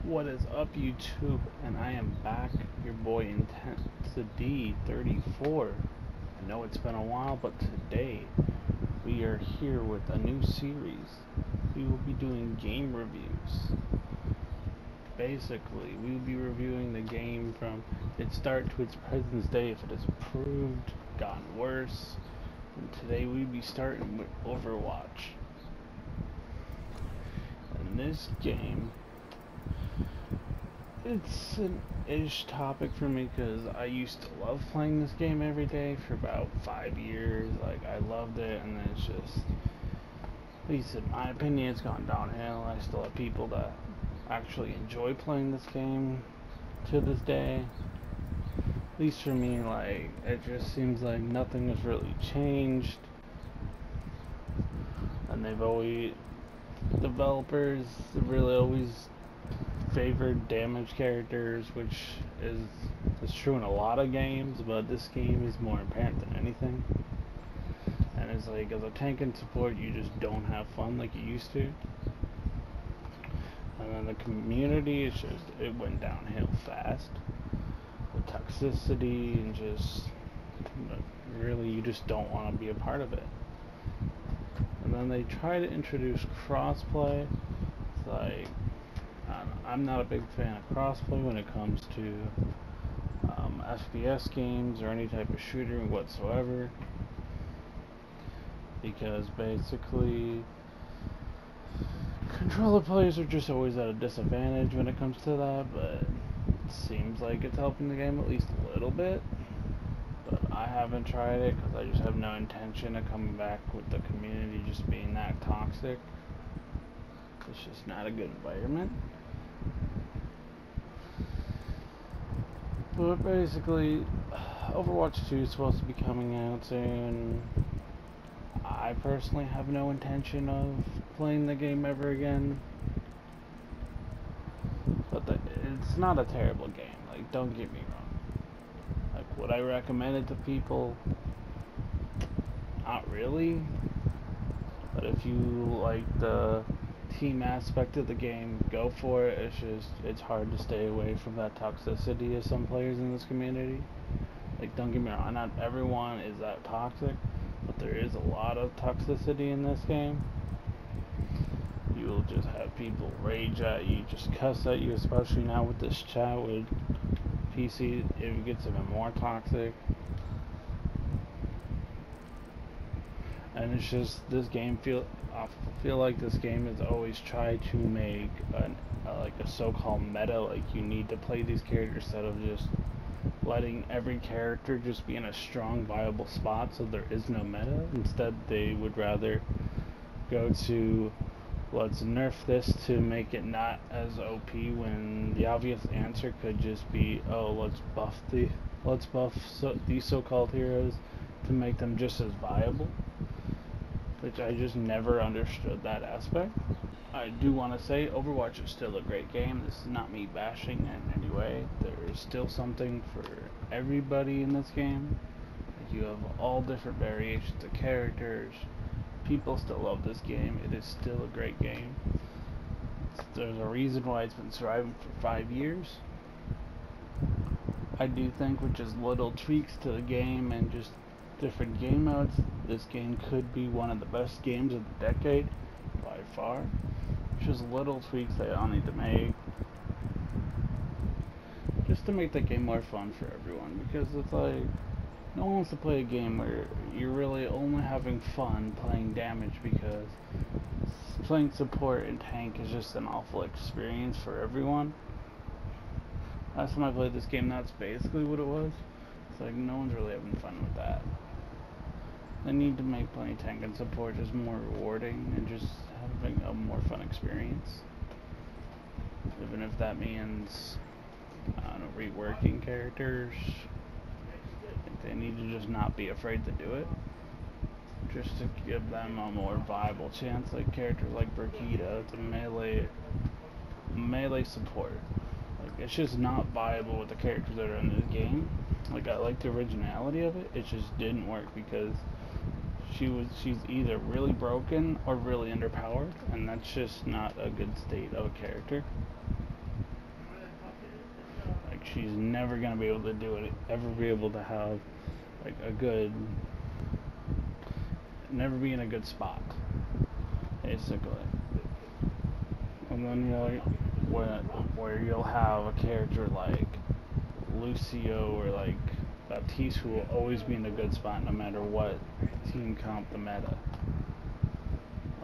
What is up, YouTube? And I am back, your boy Intensity 34. I know it's been a while, but today we are here with a new series. We will be doing game reviews. Basically, we will be reviewing the game from its start to its present day, if it has improved, gotten worse. And today we'll be starting with Overwatch. And this game, it's an ish topic for me because I used to love playing this game every day for about 5 years. Like, I loved it, and then it's just, at least in my opinion, it's gone downhill. I still have people that actually enjoy playing this game to this day. At least for me, like, it just seems like nothing has really changed. And developers really always favored damage characters, which is true in a lot of games, but this game is more apparent than anything. And it's like, as a tank and support, you just don't have fun like you used to. And then the community, it went downhill fast with toxicity and just really, you just don't want to be a part of it. And then they try to introduce crossplay. It's like, I'm not a big fan of crossplay when it comes to FPS games or any type of shooter whatsoever, because basically controller players are just always at a disadvantage when it comes to that. But it seems like it's helping the game at least a little bit. But I haven't tried it because I just have no intention of coming back with the community just being that toxic. It's just not a good environment. But basically, Overwatch 2 is supposed to be coming out soon. I personally have no intention of playing the game ever again. But it's not a terrible game, like, don't get me wrong. Like, would I recommend it to people? Not really. But if you like the team aspect of the game, go for it. It's hard to stay away from that toxicity of some players in this community. Like, don't get me wrong, not everyone is that toxic, but there is a lot of toxicity in this game. You'll just have people rage at you, just cuss at you, especially now with this chat with PC, it gets even more toxic. And it's just, this game I feel like this game has always tried to make like a so-called meta, like you need to play these characters instead of just letting every character just be in a strong, viable spot, so there is no meta. Instead, they would rather go to, let's nerf this to make it not as OP, when the obvious answer could just be, oh, let's buff these so-called heroes to make them just as viable. Which I just never understood that aspect. I do want to say Overwatch is still a great game. This is not me bashing in any way. There is still something for everybody in this game. You have all different variations of characters. People still love this game. It is still a great game. There's a reason why it's been surviving for 5 years. I do think with just little tweaks to the game and just different game modes, this game could be one of the best games of the decade by far. Just little tweaks they all need to make just to make the game more fun for everyone, because it's like, no one wants to play a game where you're really only having fun playing damage, because playing support and tank is just an awful experience for everyone. Last time I played this game, that's basically what it was. It's like, no one's really having fun with that. They need to make playing tank and support just more rewarding and just having a more fun experience. Even if that means, I don't know, reworking characters. They need to just not be afraid to do it. Just to give them a more viable chance, like characters like Brigida, it's a melee support. Like, it's just not viable with the characters that are in this game. Like, I like the originality of it, it just didn't work because she's either really broken or really underpowered, and that's just not a good state of a character. she's never gonna be able to do it, ever be able to have like a good, never be in a good spot, basically. And then where you'll have a character like Lucio or like Baptiste who will always be in a good spot no matter what team comp the meta.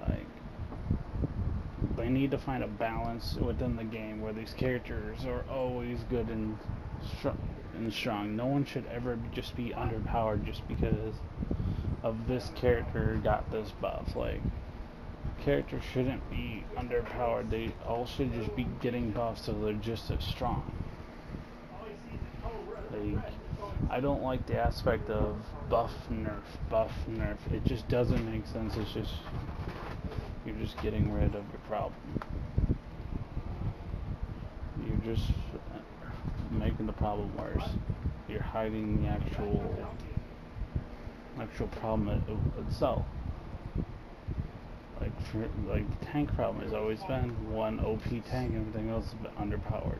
Like, they need to find a balance within the game where these characters are always good and strong. No one should ever just be underpowered just because of this character got this buff. Like, characters shouldn't be underpowered. They all should just be getting buffs so they're just as strong. Like, I don't like the aspect of buff nerf. It just doesn't make sense. It's just, you're just getting rid of your problem. You're just making the problem worse. You're hiding the actual problem itself. Like the tank problem has always been one OP tank and everything else has been underpowered.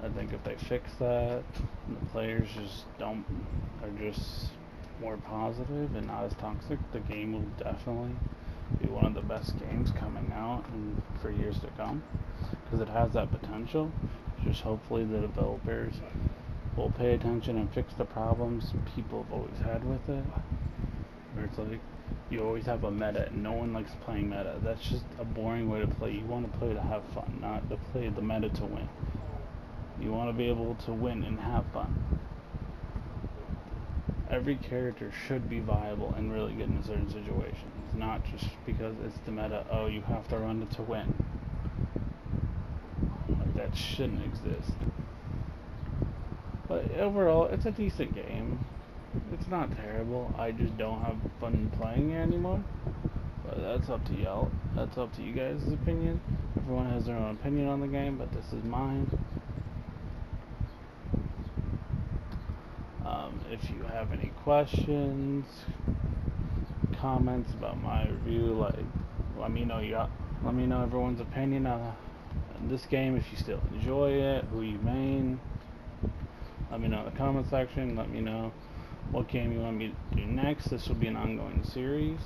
I think if they fix that, the players are just more positive and not as toxic, the game will definitely be one of the best games coming out for years to come, because it has that potential. Just hopefully the developers will pay attention and fix the problems people have always had with it, where it's like you always have a meta and no one likes playing meta. That's just a boring way to play. You want to play to have fun, not to play the meta to win. You want to be able to win and have fun. Every character should be viable and really good in certain situations, not just because it's the meta, oh, you have to run it to win. Like, that shouldn't exist. But overall, it's a decent game. It's not terrible. I just don't have fun playing it anymore. But that's up to y'all. That's up to you guys' opinion. Everyone has their own opinion on the game, but this is mine. If you have any questions, comments about my review, like, let me know everyone's opinion on this game. If you still enjoy it, who you main, let me know in the comment section. Let me know what game you want me to do next. This will be an ongoing series.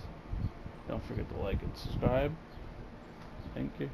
Don't forget to like and subscribe. Thank you.